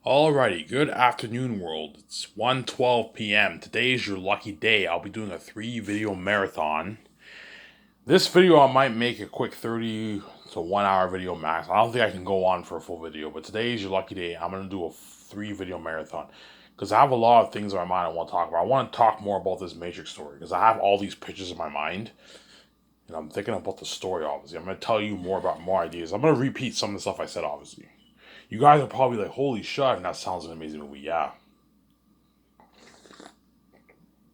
Alrighty, good afternoon world. It's 1:12 p.m. Today is your lucky day. I'll be doing a 3 video marathon. This video I might make a quick 30 to 1 hour video max. I don't think I can go on for a full video, but today is your lucky day. I'm gonna do a 3 video marathon. Because I have a lot of things in my mind I want to talk about. I want to talk more about this Matrix story because I have all these pictures in my mind and I'm thinking about the story obviously. I'm gonna tell you more about more ideas. I'm gonna repeat some of the stuff I said obviously. You guys are probably like, holy shit, and that sounds an amazing movie. Yeah.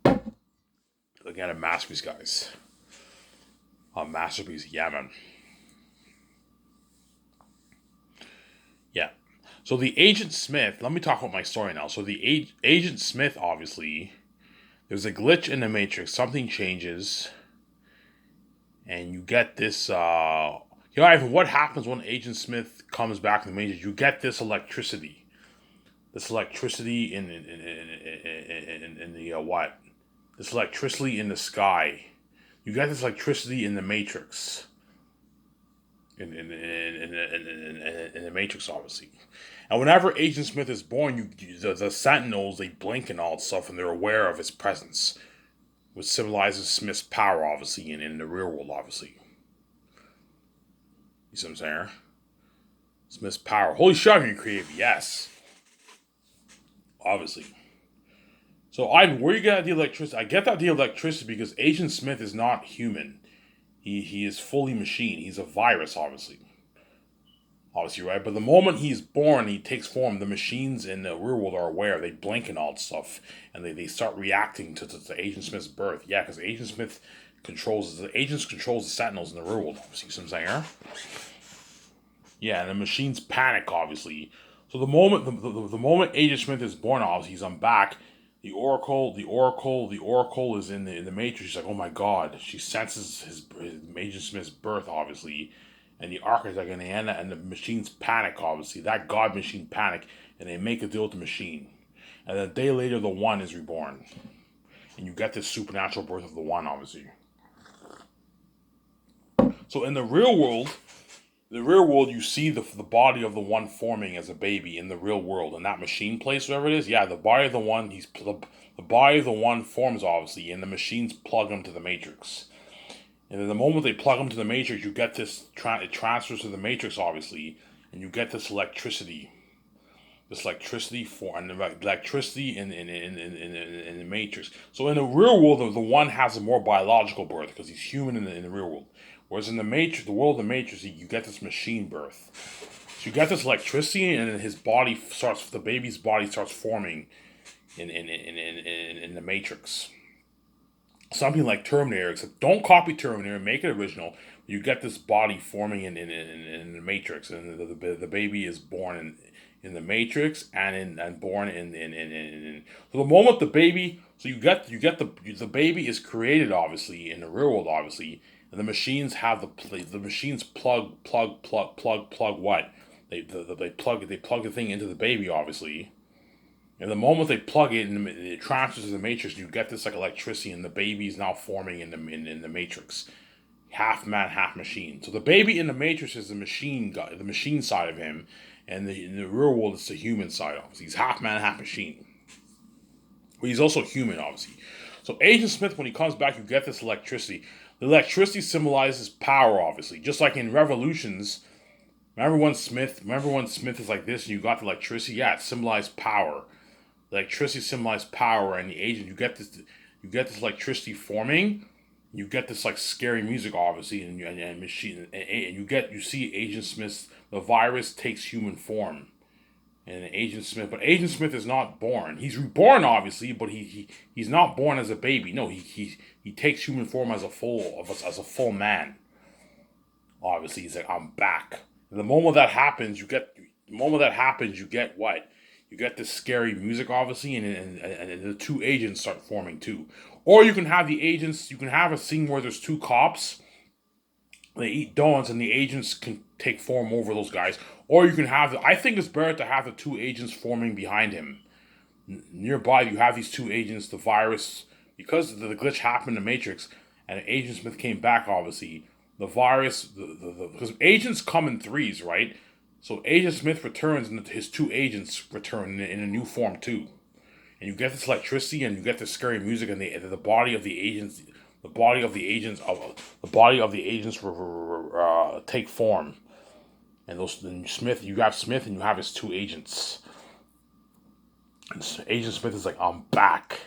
Looking at a masterpiece, guys. A masterpiece. Yeah, man. Yeah. So the Agent Smith, let me talk about my story now. So the Agent Smith, obviously, there's a glitch in the Matrix. Something changes, and you get this. Ivan, what happens when Agent Smith comes back in the Matrix? You get this electricity. This electricity in the what? This electricity in the sky. You get this electricity in the Matrix. In the Matrix, obviously. And whenever Agent Smith is born, the Sentinels they blink and all that stuff, and they're aware of his presence, which symbolizes Smith's power, obviously, in the real world, obviously. You see what I'm saying? Smith's power. Holy shit, you're creative. Yes, obviously. So, where you get the electricity? I get that the electricity because Agent Smith is not human. He is fully machine. He's a virus, obviously. Obviously, right? But the moment he's born, he takes form. The machines in the real world are aware. They blink and all that stuff, and they start reacting to Agent Smith's birth. Yeah, because Agent Smith controls the Sentinels in the real world. Obviously, you know what I'm saying? Yeah, and the machines panic, obviously. So the moment Agent Smith is born, obviously he's on back. The Oracle is in the Matrix. She's like, oh my god. She senses his Agent Smith's birth, obviously, and the Architect and the machines panic, obviously. That God machine panic, and they make a deal with the machine. And a day later, the One is reborn, and you get this supernatural birth of the One, obviously. So in the real world, you see the body of the One forming as a baby in the real world, in that machine place, wherever it is. Yeah, the body of the One, the body of the One forms obviously, and the machines plug him to the Matrix. And then the moment they plug him to the Matrix, you get this. It transfers to the Matrix obviously, and you get this electricity. This electricity for and the electricity in the Matrix. So in the real world, the One has a more biological birth because he's human in the real world. Whereas in the Matrix, the world of the Matrix, you get this machine birth. So you get this electricity, and then the baby's body starts forming in the Matrix. Something like Terminator, except don't copy Terminator, make it original. You get this body forming in the Matrix, and the baby is born in the Matrix and born in. So the moment the baby, so the baby is created obviously in the real world obviously, and the machines have the machines plug what they plug the thing into the baby obviously. And the moment they plug it, and it transfers to the matrix, you get this like electricity, and the baby is now forming in the matrix, half man, half machine. So the baby in the matrix is the machine guy, the machine side of him, and in the real world it's the human side. Obviously, he's half man, half machine, but he's also human, obviously. So Agent Smith, when he comes back, you get this electricity. The electricity symbolizes power, obviously, just like in Revolutions. Remember when Smith is like this, and you got the electricity? Yeah, it symbolized power. Electricity symbolizes power, and the agent you get this electricity forming. You get this like scary music, obviously, and machine, and you see Agent Smith. The virus takes human form, and Agent Smith. But Agent Smith is not born. He's reborn, obviously, but he's not born as a baby. No, he takes human form as a full man. Obviously, he's like, I'm back. And the moment that happens, you get what? You get this scary music, obviously, and the two agents start forming too. Or you can have the agents. You can have a scene where there's two cops. They eat donuts, and the agents can take form over those guys. Or you can have. I think it's better to have the two agents forming behind him. Nearby, you have these two agents. The virus, because the glitch happened in the Matrix, and Agent Smith came back. Obviously, the virus, because agents come in threes, right? So Agent Smith returns, and his two agents return in a new form too. And you get this electricity, and you get this scary music, and the body of the agents, the body of the agents take form. And you have Smith, and you have his two agents. And Agent Smith is like, I'm back.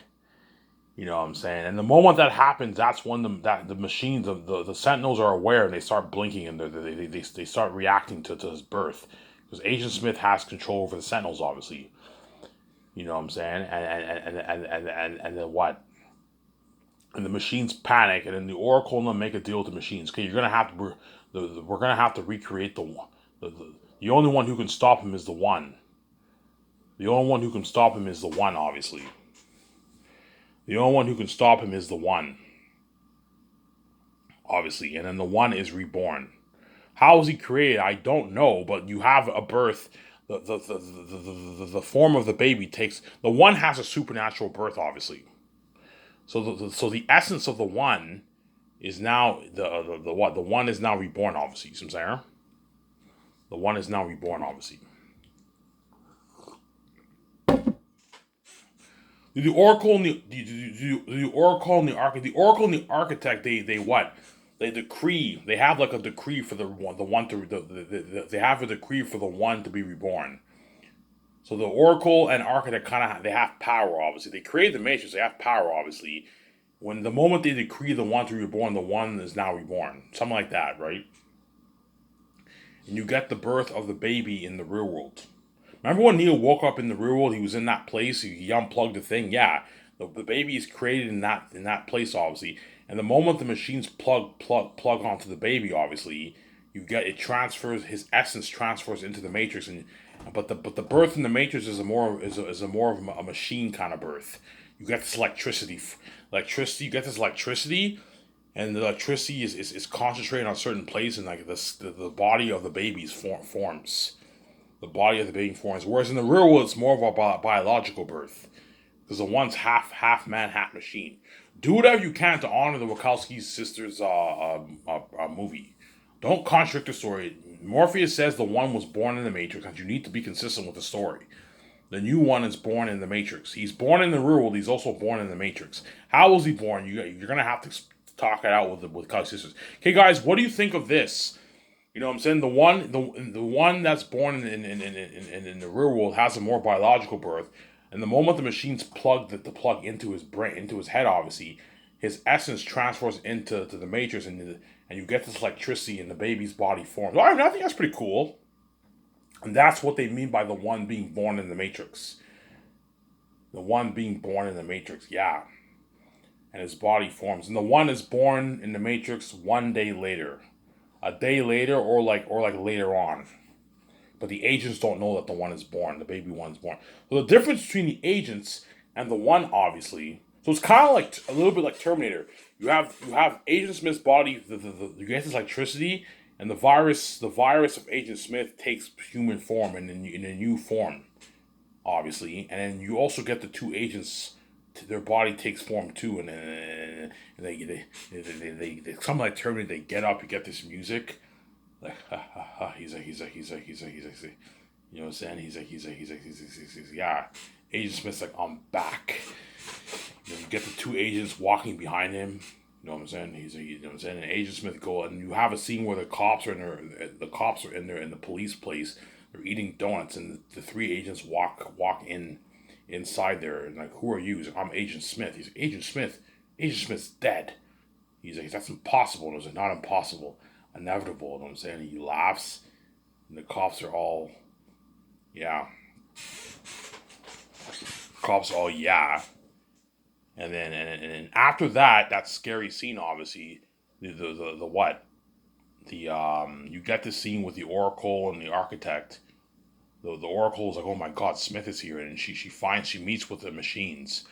You know what I'm saying? And the moment that happens, that's when the machines, the Sentinels are aware, and they start blinking, and they start reacting to his birth. Because Agent Smith has control over the Sentinels, obviously. You know what I'm saying? And then what? And the machines panic, and then the Oracle and them make a deal with the machines. Okay, we're gonna have to recreate the one. The only one who can stop him is the one. The only one who can stop him is the one, obviously. The only one who can stop him is the one, obviously. And then the one is reborn. How is he created? I don't know, but you have a birth. The form of the baby takes. The one has a supernatural birth, obviously. So the essence of the one is now the what? The one is now reborn, obviously. You see what I'm saying? The one is now reborn, obviously. The Oracle and the Oracle and the Architect, they what? They decree. They have like a decree for the one to they have a decree for the one to be reborn. So the Oracle and Architect kind of they have power. Obviously, they create the Matrix. They have power. Obviously, when the moment they decree the one to be reborn, the one is now reborn. Something like that, right? And you get the birth of the baby in the real world. Remember when Neo woke up in the real world? He was in that place. He unplugged the thing. Yeah, the baby is created in that place, obviously. And the moment the machines plug onto the baby, obviously, you get it transfers. His essence transfers into the Matrix, and but the birth in the Matrix is a more of a machine kind of birth. You get this electricity. You get this electricity, and the electricity is concentrated on a certain place, and like the body of the baby's forms. The body of the baby forms. Whereas in the real world, it's more of a biological birth, because the one's half man, half machine. Do whatever you can to honor the Wachowski sisters' movie. Don't contradict the story. Morpheus says the one was born in the Matrix, and you need to be consistent with the story. The new one is born in the Matrix. He's born in the real world. He's also born in the Matrix. How was he born? You're gonna have to talk it out with the Wachowski sisters. Okay, guys, what do you think of this? You know what I'm saying? The one that's born in the real world has a more biological birth, and the moment the machines plug the plug into his brain, into his head, obviously, his essence transfers into the Matrix, and you get this electricity, and the baby's body forms. I mean, I think that's pretty cool, and that's what they mean by the one being born in the Matrix. The one being born in the Matrix, yeah, and his body forms, and the one is born in the Matrix one day later. A day later, or like later on, but the agents don't know that the one is born. The baby one is born. So the difference between the agents and the one, obviously, so it's kind of like a little bit like Terminator. You have Agent Smith's body. You get this electricity, and the virus of Agent Smith takes human form in a new form, obviously, and then you also get the two agents. Their body takes form too, and they something like Terminator. They get up, you get this music, like he's like, you know what I'm saying? He's yeah. Agent Smith's like, I'm back. You get the two agents walking behind him. You know what I'm saying? You know what I'm saying? And Agent Smith go, and you have a scene where the cops are in the police place. They're eating donuts, and the three agents walk in inside there, and like, who are you? He's like, I'm Agent Smith. He's like, Agent Smith. Agent Smith's dead. He's like, that's impossible. And I was like, not impossible, inevitable. You know what I'm saying? And he laughs, and the cops are all, yeah. Cops all, yeah. And then after that scary scene, obviously, the what? You get the scene with the Oracle and the Architect. The Oracle is like, oh my God, Smith is here, and she meets with the machines,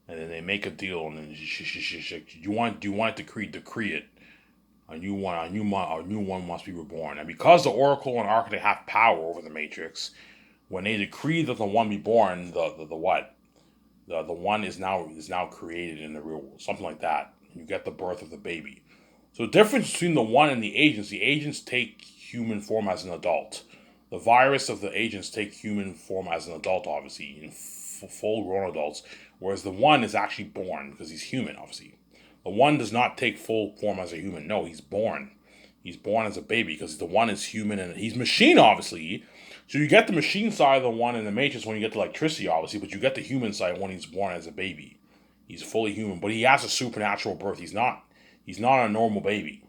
and then they make a deal, and then do you want it decree it. A new one must be reborn, and because the Oracle and Architect have power over the Matrix, when they decree that the one be born, the what, the one is now created in the real world, something like that. You get the birth of the baby. So the difference between the one and the agents take human form as an adult. The virus of the agents take human form as an adult, obviously, in full grown adults, whereas the one is actually born because he's human, obviously. The one does not take full form as a human. No, he's born. He's born as a baby because the one is human and he's machine, obviously. So you get the machine side of the one in the Matrix when you get the electricity, obviously, but you get the human side when he's born as a baby. He's fully human, but he has a supernatural birth. He's not. He's not a normal baby.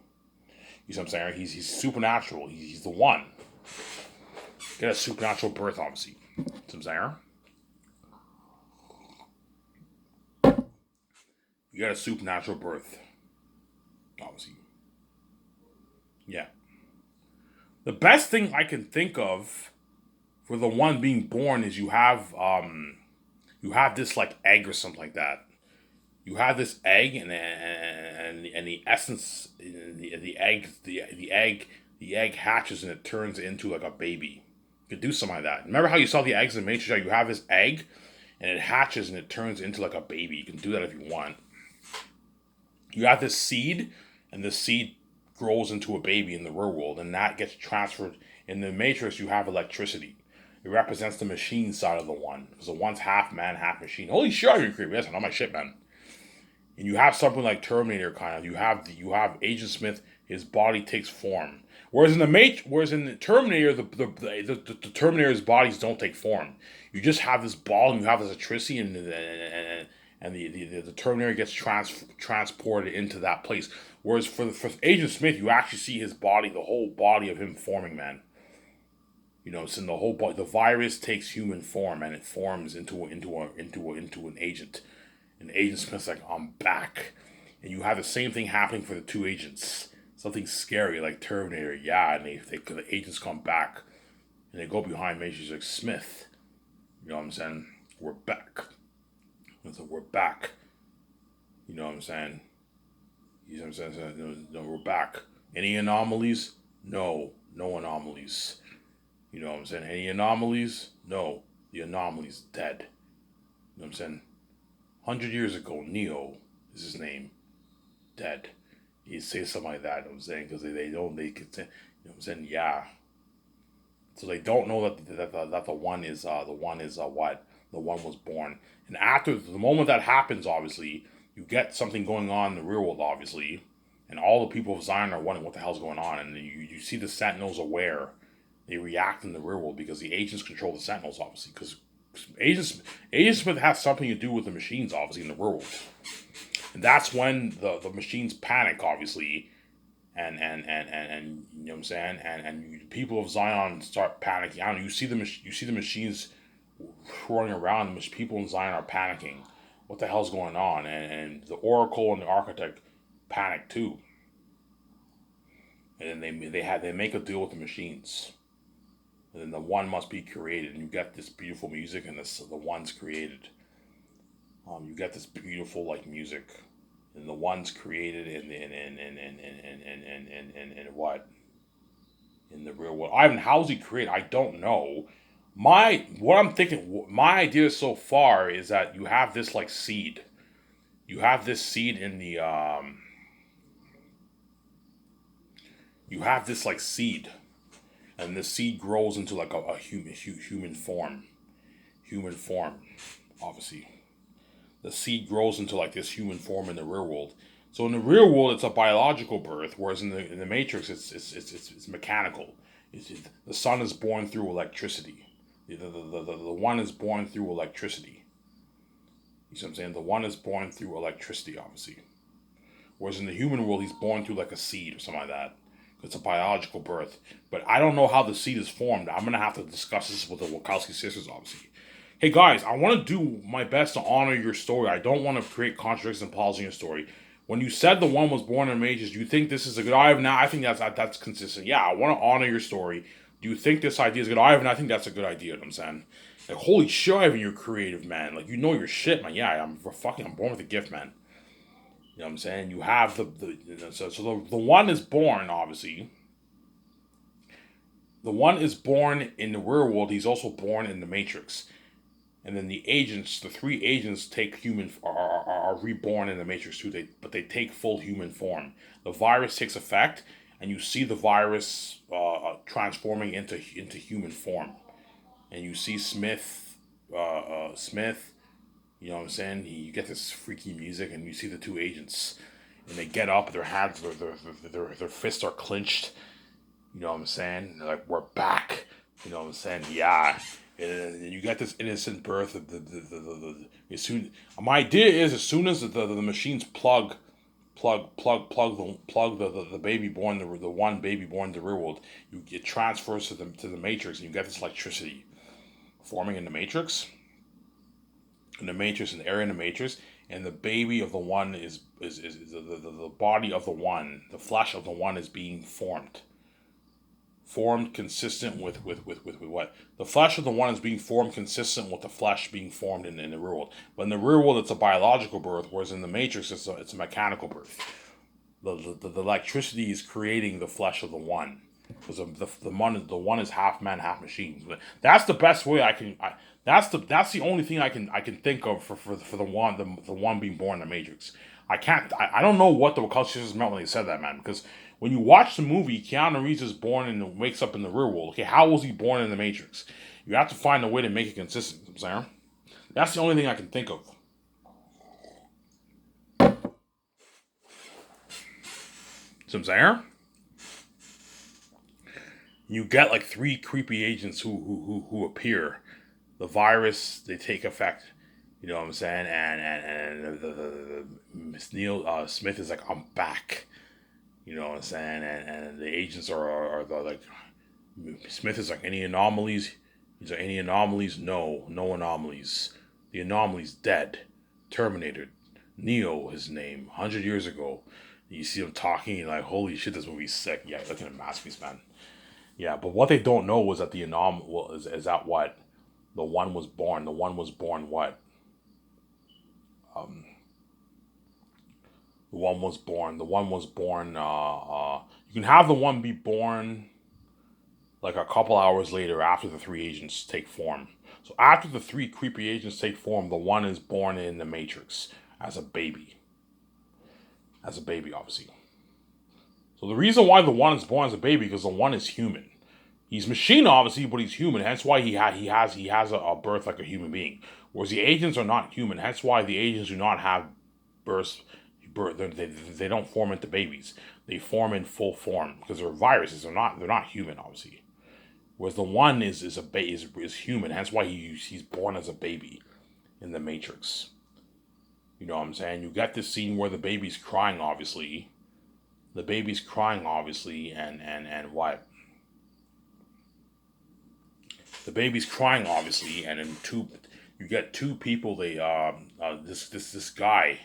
You see what I'm saying? He's supernatural. He's the one. Get a supernatural birth, obviously. You see what I'm saying? You got a supernatural birth, obviously. Yeah. The best thing I can think of for the one being born is you have this like egg or something like that. You have this egg and the essence the egg hatches and it turns into like a baby. You could do something like that. Remember how you saw the eggs in Matrix? You have this egg and it hatches and it turns into like a baby. You can do that if you want. You have this seed, and the seed grows into a baby in the real world, and that gets transferred. In the Matrix, you have electricity. It represents the machine side of the one, because the one's half man, half machine. Holy shit, you're creepy. Yes, I know my shit, man. And you have something like Terminator, kind of. You have Agent Smith. His body takes form. Whereas in the Terminator, the Terminator's bodies don't take form. You just have this ball, and you have this electricity, and the Terminator gets transported into that place. Whereas for Agent Smith, you actually see his body, the whole body of him forming, man. You know, it's in the whole body. The virus takes human form and it forms into an agent. And Agent Smith's like, I'm back. And you have the same thing happening for the two agents. Something scary like Terminator, yeah. And the agents come back and they go behind Matrix like Smith. You know what I'm saying? We're back. And so we're back. You know what I'm saying? You know what I'm saying? No, we're back. Any anomalies? No anomalies. You know what I'm saying? Any anomalies? No. The anomaly's dead. You know what I'm saying? 100 years ago, Neo is his name. Dead. He'd say something like that, you know what I'm saying? Because they don't, they could say, you know what I'm saying? Yeah. So they don't know that the one is what? The one was born. And after the moment that happens, obviously, you get something going on in the real world, obviously. And all the people of Zion are wondering what the hell's going on. And you see the Sentinels aware. They react in the real world because the agents control the Sentinels, obviously. Because Agent Smith has something to do with the machines, obviously, in the real world. And that's when the machines panic, obviously. And you know what I'm saying? And people of Zion start panicking. I don't know, you see the machines running around. The people in Zion are panicking. What the hell's going on? And the Oracle and the Architect panic too. And then they make a deal with the machines. And then the one must be created, and you get this beautiful music, and the one's created. You get this beautiful like music, and the one's created in what? In the real world. Ivan, how's he create? I don't know. What I'm thinking, my idea so far is that you have this like seed. You have this seed in the you have this like seed, and the seed grows into like a human form. Human form, obviously. The seed grows into like this human form in the real world. So in the real world, it's a biological birth, whereas in the Matrix, it's mechanical. The sun is born through electricity. The one is born through electricity. You see what I'm saying? The one is born through electricity, obviously. Whereas in the human world, he's born through like a seed or something like that. It's a biological birth. But I don't know how the seed is formed. I'm going to have to discuss this with the Wachowski sisters, obviously. Hey guys, I want to do my best to honor your story. I don't want to create contradictions and pause in your story. When you said the one was born in Matrix, do you think this is a good idea? Now I think that's consistent. Yeah, I want to honor your story. Do you think this idea is good? I think that's a good idea. You know what I'm saying, like, holy shit, Ivan, you're creative, man. Like, you know your shit, man. Yeah, I'm born with a gift, man. You know what I'm saying? You have so the one is born, obviously. The one is born in the real world. He's also born in the Matrix. And then the three agents take are reborn in the Matrix too. But they take full human form. The virus takes effect, and you see the virus transforming into human form, and you see Smith. You know what I'm saying? You get this freaky music, and you see the two agents, and they get up. Their hands, their fists are clenched. You know what I'm saying? They're like, we're back. You know what I'm saying? Yeah. And you get this innocent birth of as soon. My idea is as soon as the machines plug the baby born the one baby born in the real world, it transfers to the matrix, and you get this electricity forming in the matrix, an area in the matrix, and the baby of the one is the body of the one, the flesh of the one is being formed consistent with what the flesh of the one is being formed consistent with the flesh being formed in the real world. But in the real world, it's a biological birth, whereas in the matrix, it's a mechanical birth. The electricity is creating the flesh of the one, because the one is half man, half machine. But that's the best way I can. That's the only thing I can think of for the one being born in the Matrix. I don't know what the Wachowski sisters meant when they said that, man. Because when you watch the movie, Keanu Reeves is born and wakes up in the real world. Okay, how was he born in the Matrix? You have to find a way to make it consistent. You know what I'm saying, that's the only thing I can think of. So I'm saying, you get like three creepy agents who appear. The virus, they take effect. You know what I'm saying? And Miss Neil Smith is like, I'm back. You know what I'm saying? And the agents are like, Smith is like, any anomalies? He's like, any anomalies? No, no anomalies. The anomaly's dead, terminated. Neo, his name, 100 years ago. You see him talking, you're like, holy shit, this movie's sick. Yeah, looking at masterpiece, man. Yeah, but what they don't know was that the anomaly is that what the one was born. The one was born what? The one was born. The one was born. You can have the one be born like a couple hours later after the three agents take form. So after the three creepy agents take form, the one is born in the Matrix as a baby. As a baby, obviously. So the reason why the one is born as a baby because the one is human. He's machine, obviously, but he's human. Hence why he has a birth like a human being. Whereas the agents are not human. Hence why the agents do not have birth. They don't form into babies. They form in full form because they're viruses. They're not human, obviously. Whereas the one is human. Hence why he's born as a baby in the Matrix. You know what I'm saying? You get this scene where the baby's crying, obviously. The baby's crying, obviously, and what? The baby's crying, obviously, and then you get two people. They this guy.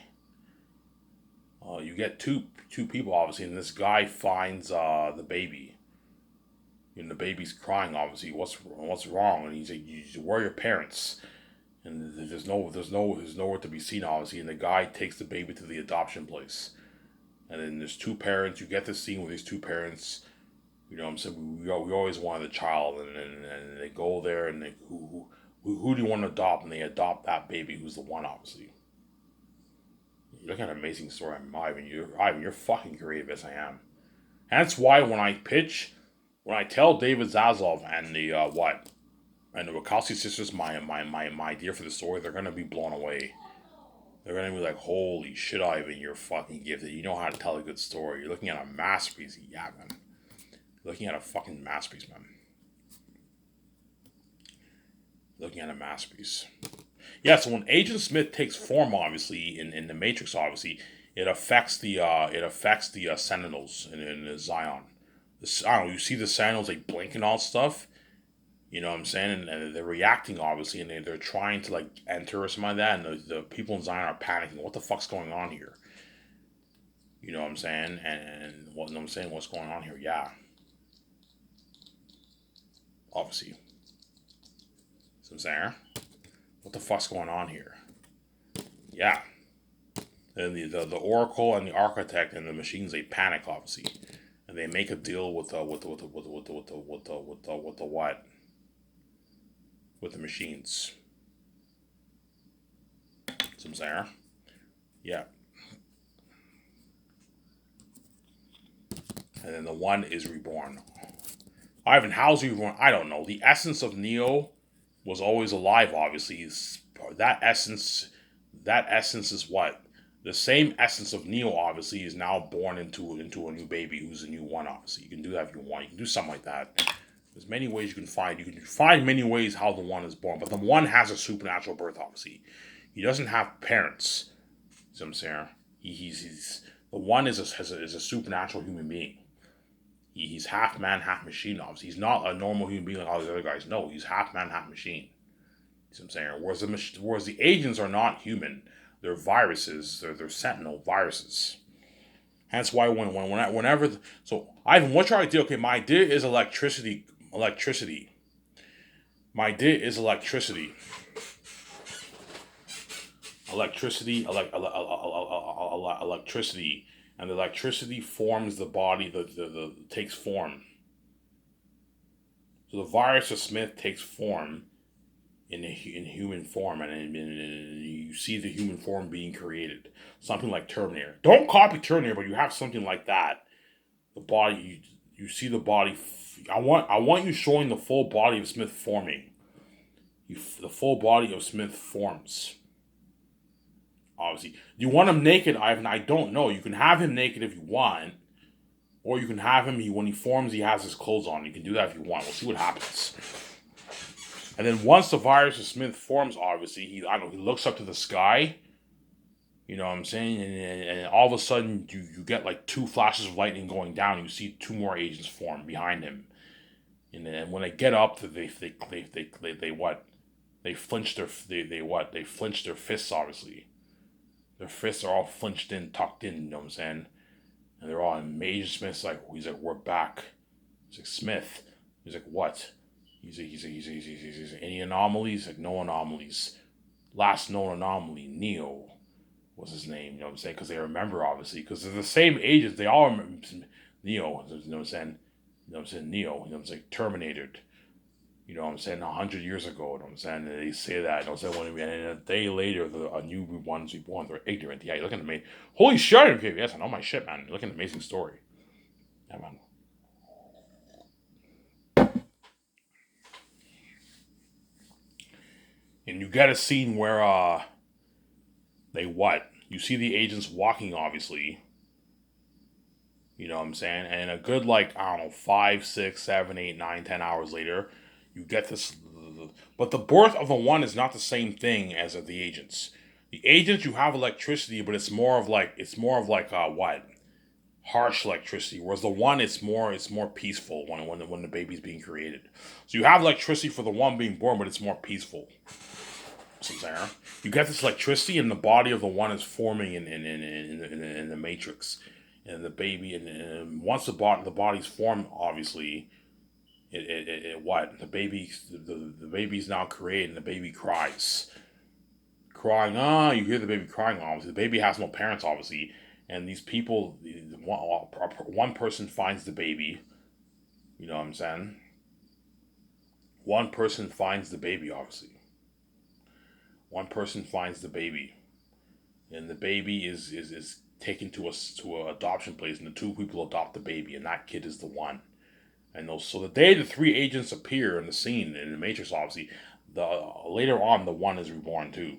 You get two people, obviously, and this guy finds the baby. And the baby's crying, obviously. What's wrong? And he's like, "Where are your parents?" And there's nowhere to be seen, obviously. And the guy takes the baby to the adoption place. And then there's two parents. You get this scene with these two parents. You know what I'm saying? We always wanted a child, and they go there, and they who do you want to adopt? And they adopt that baby, who's the one, obviously. You're looking at an amazing story, Ivan. You're fucking creative as I am. That's why when I tell David Zaslav and the and the Wachowski sisters my idea for the story, they're gonna be blown away. They're gonna be like, holy shit, Ivan, you're fucking gifted. You know how to tell a good story. You're looking at a masterpiece. Yeah, man. You're looking at a fucking masterpiece, man. Looking at a masterpiece. Yeah, so when Agent Smith takes form, obviously in the Matrix, obviously it affects the Sentinels in the Zion. I don't know. You see the Sentinels, they blink and all stuff. You know what I'm saying? And they're reacting, obviously, and they're trying to like enter or something like that. And the people in Zion are panicking. What the fuck's going on here? You know what I'm saying? And what I'm saying, what's going on here? Yeah, obviously. So I'm saying, what the fuck's going on here? Yeah. And the Oracle and the Architect and the machines, they panic, obviously, and they make a deal with the what? With the machines. So I'm saying, yeah. and then the one is reborn. Ivan, how's he reborn? I don't know. The essence of Neo was always alive. Obviously, that essence. That essence is what the same essence of Neo. Obviously, is now born into a new baby who's a new one. Obviously, you can do that if you want. You can do something like that. There's many ways you can find. You can find many ways how the one is born, but the one has a supernatural birth. Obviously, he doesn't have parents. See what I'm saying? He's the one is a supernatural human being. He's half man, half machine. Obviously, he's not a normal human being like all the other guys. No, he's half man, half machine. See what I'm saying? Whereas the agents are not human. They're viruses. They're sentinel viruses. Hence why whenever so Ivan, what's your idea? Okay, my idea is electricity. Electricity. My idea is electricity. Electricity, and the electricity forms the body. The takes form. So the virus of Smith takes form in human form, and you see the human form being created. Something like Terminator. Don't copy Terminator, but you have something like that. The body, you see the body. I want you showing the full body of Smith forming. The full body of Smith forms. Obviously, do you want him naked, Ivan? I don't know. You can have him naked if you want, or you can have him. When he forms, he has his clothes on. You can do that if you want. We'll see what happens. And then once the virus of Smith forms, obviously, he looks up to the sky. You know what I'm saying? And all of a sudden, you get like two flashes of lightning going down. You see two more agents form behind him. And then when they get up, they what? They flinch They flinch their fists, obviously. Their fists are all flinched in, tucked in, you know what I'm saying? And they're all, and Agent Smith's like, he's like, we're back. He's like, Smith. He's like, what? He's like, any anomalies? Like, no anomalies. Last known anomaly, Neo was his name, you know what I'm saying? Because they remember, obviously, because they're the same agents. They all remember Neo, you know what I'm saying? You know what I'm saying? Neo, you know what I'm saying? Terminated. You know what I'm saying? 100 years ago, you know what I'm saying? And they say that, you know what I'm saying? And a day later, a new one's reborn. They're ignorant. Yeah, you're looking at me. Holy shit, okay, yes, I know my shit, man. You're looking at an amazing story. Yeah, man. And you get a scene where, they what? You see the agents walking, obviously. You know what I'm saying? And a good, like, I don't know, 5, 6, 7, 8, 9, 10 hours later, you get this. But the birth of the one is not the same thing as of the agents. The agents, you have electricity, but it's more of like what? Harsh electricity. Whereas the one, it's more peaceful when the baby's being created. So you have electricity for the one being born, but it's more peaceful. So there, you get this electricity, and the body of the one is forming in the matrix, and the baby, and once the body's formed, obviously, it what the baby's now created, and the baby cries, you hear the baby crying. Obviously, the baby has no parents, obviously, and these people, one person finds the baby. You know what I'm saying? One person finds the baby, obviously. One person finds the baby, and the baby is taken to a adoption place, and the two people adopt the baby, and that kid is the one. And so the day the three agents appear in the scene in the Matrix, obviously, later on the one is reborn too.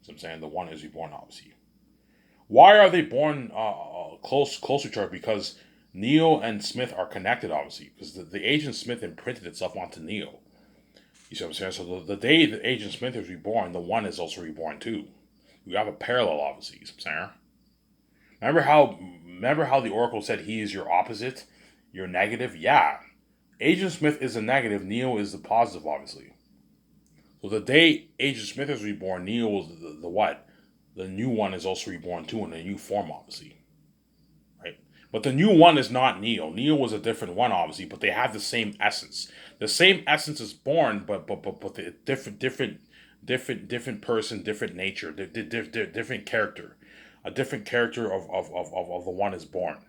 So I'm saying the one is reborn, obviously. Why are they born close to each other? Because Neo and Smith are connected, obviously, because the Agent Smith imprinted itself onto Neo. You see what I'm saying? So the day that Agent Smith is reborn, the one is also reborn too. You have a parallel, obviously. You see what I'm saying? Remember how the Oracle said he is your opposite, your negative? Yeah. Agent Smith is a negative, Neo is the positive, obviously. So the day Agent Smith is reborn, Neo is the what? The new one is also reborn too in a new form, obviously. Right? But the new one is not Neo. Neo was a different one, obviously, but they have the same essence. The same essence is born, but the different person, different nature, different character. A different character of the one is born.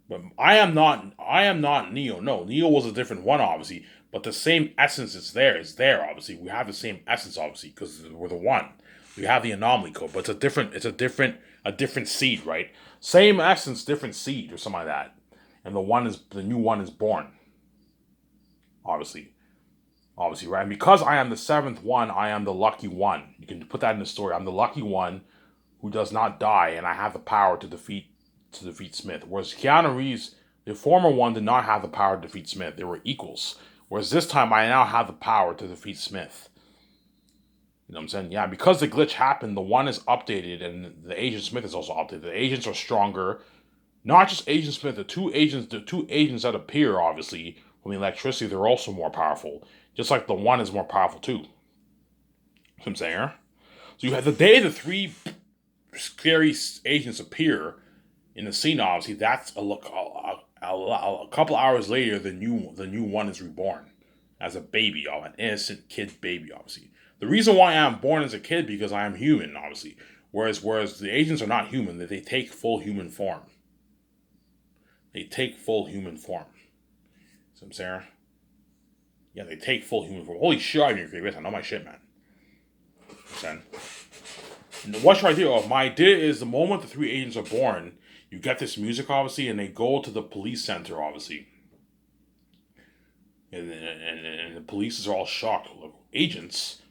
But I am not Neo. No, Neo was a different one, obviously. But the same essence is there. It's there, obviously. We have the same essence, obviously, because we're the one. You have the anomaly code, but a different seed, right? Same essence, different seed, or something like that. And the new one is born. Obviously, right? And because I am the seventh one, I am the lucky one. You can put that in the story. I'm the lucky one who does not die, and I have the power to defeat Smith. Whereas Keanu Reeves, the former one, did not have the power to defeat Smith. They were equals. Whereas this time, I now have the power to defeat Smith. You know what I'm saying? Yeah, because the glitch happened, the one is updated, and the Agent Smith is also updated. The agents are stronger. Not just Agent Smith, the two agents that appear, obviously, from the electricity, they're also more powerful. Just like the one is more powerful too. You know what I'm saying? So you have the day the three scary agents appear in the scene. Obviously, that's a couple hours later. The new one is reborn as a baby, an innocent kid baby. Obviously, the reason why I'm born as a kid because I am human. Obviously, whereas the agents are not human. They take full human form. They take full human form. See what I'm saying? Yeah, they take full human form. Holy shit, I know my shit, man. You know what I'm saying? What's your idea? Oh, my idea is the moment the three agents are born, you get this music, obviously, and they go to the police center, obviously. And the police are all shocked. Like, agents?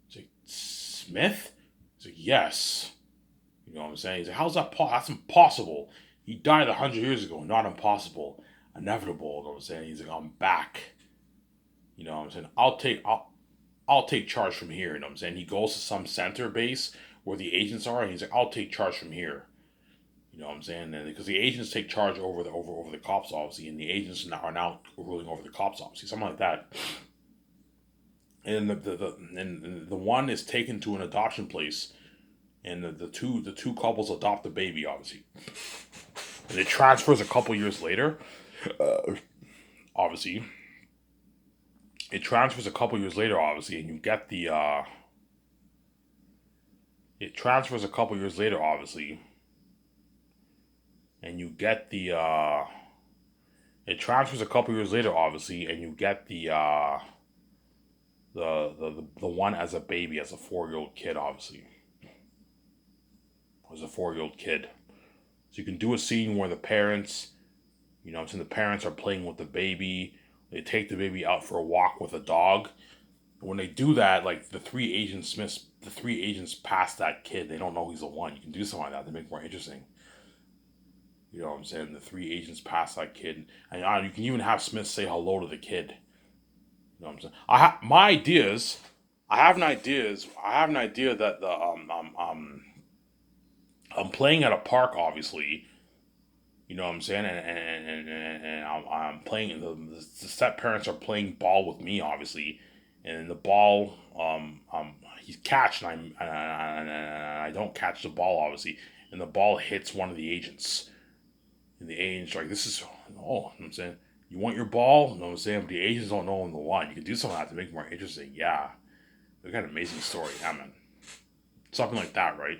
He's like, Smith? He's like, yes. You know what I'm saying? He's like, how's that possible? That's impossible. He died 100 years ago. Not impossible. Inevitable. You know what I'm saying? He's like, I'm back. You know what I'm saying? I'll take charge from here. You know what I'm saying? He goes to some center base where the agents are, and he's like, I'll take charge from here. You know what I'm saying? And because the agents take charge over the cops, obviously, and the agents are now ruling over the cops, obviously, something like that. And the one is taken to an adoption place, and the two couples adopt the baby, obviously, and it transfers a couple years later. Obviously, it transfers a couple years later, obviously, and you get the. It transfers a couple years later, obviously, and you get the. It transfers a couple years later, obviously, and you get the one as a baby, as a 4 year old kid, obviously, as a 4 year old kid. So you can do a scene where the parents, you know, what I'm saying, the parents are playing with the baby. They take the baby out for a walk with a dog. When they do that, like the three agents pass that kid. They don't know he's the one. You can do something like that to make it more interesting. You know what I'm saying? The three agents pass that kid, and you can even have Smith say hello to the kid. You know what I'm saying? My ideas. I have an ideas. I have an idea that I'm playing at a park, obviously. You know what I'm saying? And I'm playing. The step parents are playing ball with me, obviously, and the ball he's catched, and I don't catch the ball, obviously, and the ball hits one of the agents. And the agents are like, this is, you know what I'm saying? You want your ball? You know what I'm saying? But the agents don't know I'm the one. You can do something like that to make it more interesting. Yeah. They got an amazing story. Yeah, man. Something like that, right?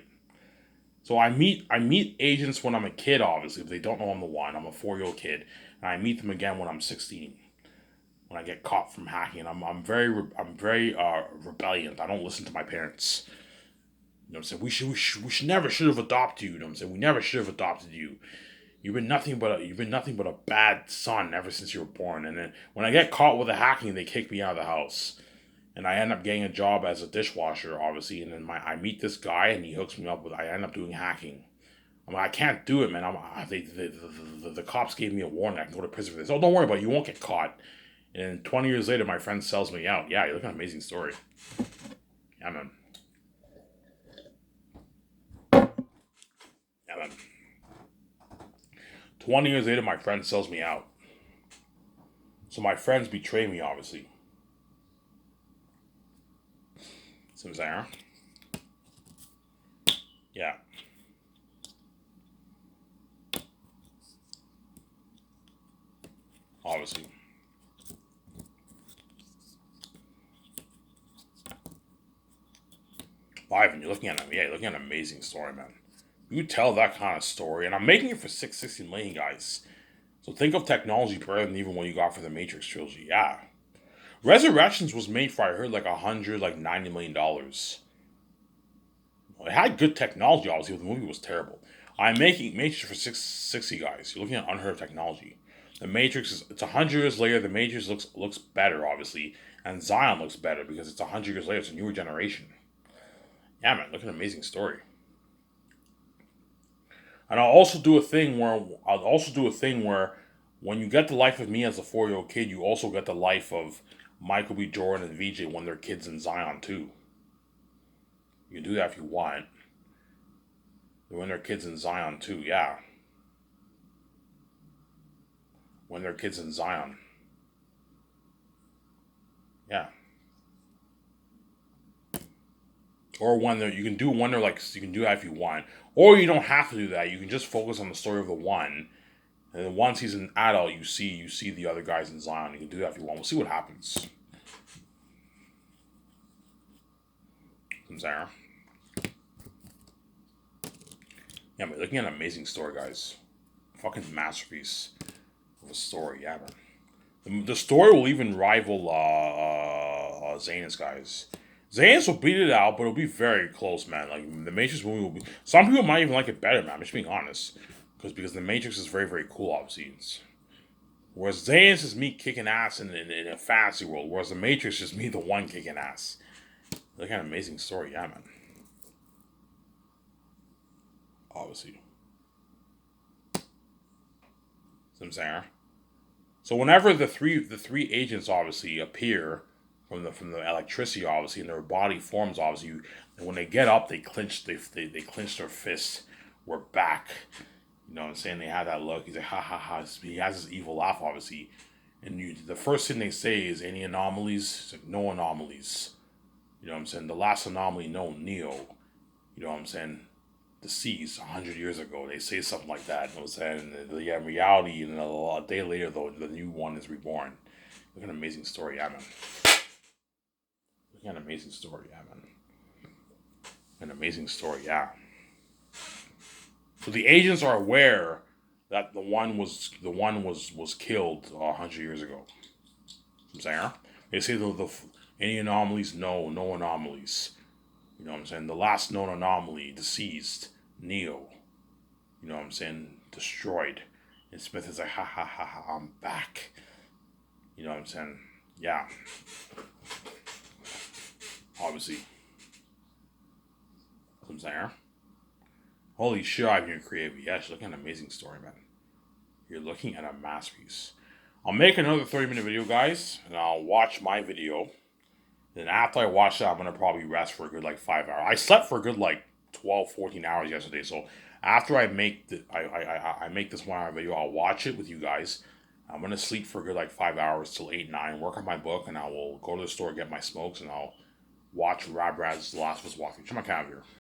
So I meet agents when I'm a kid, obviously. If they don't know I'm the one, I'm a 4 year old kid. And I meet them again when I'm 16. When I get caught from hacking. I'm very rebellious. I don't listen to my parents. You know what I'm saying? We should never should have adopted you. You know what I'm saying? We never should have adopted you. You've been nothing but a bad son ever since you were born. And then when I get caught with the hacking, they kick me out of the house, and I end up getting a job as a dishwasher, obviously. And then I meet this guy, and he hooks me up with. I end up doing hacking. I'm like, I can't do it, man. The cops gave me a warning. I can go to prison for this. Oh, don't worry about it. You won't get caught. And 20 years later, my friend sells me out. Yeah, you're looking at an amazing story. Yeah, man. Yeah, man. 20 years later, my friend sells me out. So my friends betray me, obviously. Seems there. Yeah. Obviously. Ivan, you're looking at an amazing story, man. You tell that kind of story, and I'm making it for 660 million guys. So think of technology better than even what you got for the Matrix trilogy. Yeah. Resurrections was made for I heard like $90 million. It had good technology, obviously, but the movie was terrible. I'm making Matrix for 660, guys. You're looking at unheard of technology. The Matrix is it's 100 years later. The Matrix looks better, obviously, and Zion looks better because it's 100 years later. It's a newer generation. Yeah, man, look at an amazing story. And I'll also do a thing where when you get the life of me as a 4-year-old kid, you also get the life of Michael B. Jordan and VJ when they're kids in Zion too. You can do that if you want. When they're kids in Zion too, yeah. When they're kids in Zion, yeah. Or when they're you can do when they're like you can do that if you want, or you don't have to do that. You can just focus on the story of the one, and then once he's an adult, you see the other guys in Zion. You can do that if you want. We'll see what happens. From Zara. Yeah, man, looking at an amazing story, guys. Fucking masterpiece of a story, yeah, man. The story will even rival Zanus, guys. Zanus will beat it out, but it'll be very close, man. Like the Matrix movie will be. Some people might even like it better, man. I'm just being honest, because the Matrix is very very cool, obviously. Whereas Zanus is me kicking ass in a fantasy world, whereas the Matrix is me the one kicking ass. Look at an amazing story, yeah, man. Obviously, some saying. So whenever the three agents obviously appear from the electricity obviously and their body forms obviously and when they get up they clench their fists. We're back. You know what I'm saying? They have that look. He's like ha ha ha. He has this evil laugh obviously. And the first thing they say is any anomalies? It's like no anomalies. You know what I'm saying? The last anomaly, no Neo. You know what I'm saying? Deceased 100 years ago. They say something like that. You know what I'm saying? Yeah, in reality, and a day later, though, the new one is reborn. Look at an amazing story, yeah, man. Look at an amazing story, yeah, man. An amazing story, yeah. So the agents are aware that the one was killed 100 years ago. I'm saying they say the any anomalies, no anomalies. You know what I'm saying? The last known anomaly, deceased, Neo. You know what I'm saying? Destroyed. And Smith is like, ha ha ha ha, I'm back. You know what I'm saying? Yeah. Obviously. I'm saying. Holy shit, I'm your creative. Yes, look at an amazing story, man. You're looking at a masterpiece. I'll make another 30-minute video, guys, and I'll watch my video. Then after I watch that, I'm gonna probably rest for a good like 5 hours. I slept for a good like 12, 14 hours yesterday. So after I make I make this 1 hour video, I'll watch it with you guys. I'm gonna sleep for a good like 5 hours till 8, 9, work on my book, and I will go to the store, get my smokes, and I'll watch Rab Rad's The Last of Us walkthrough. Check my calendar.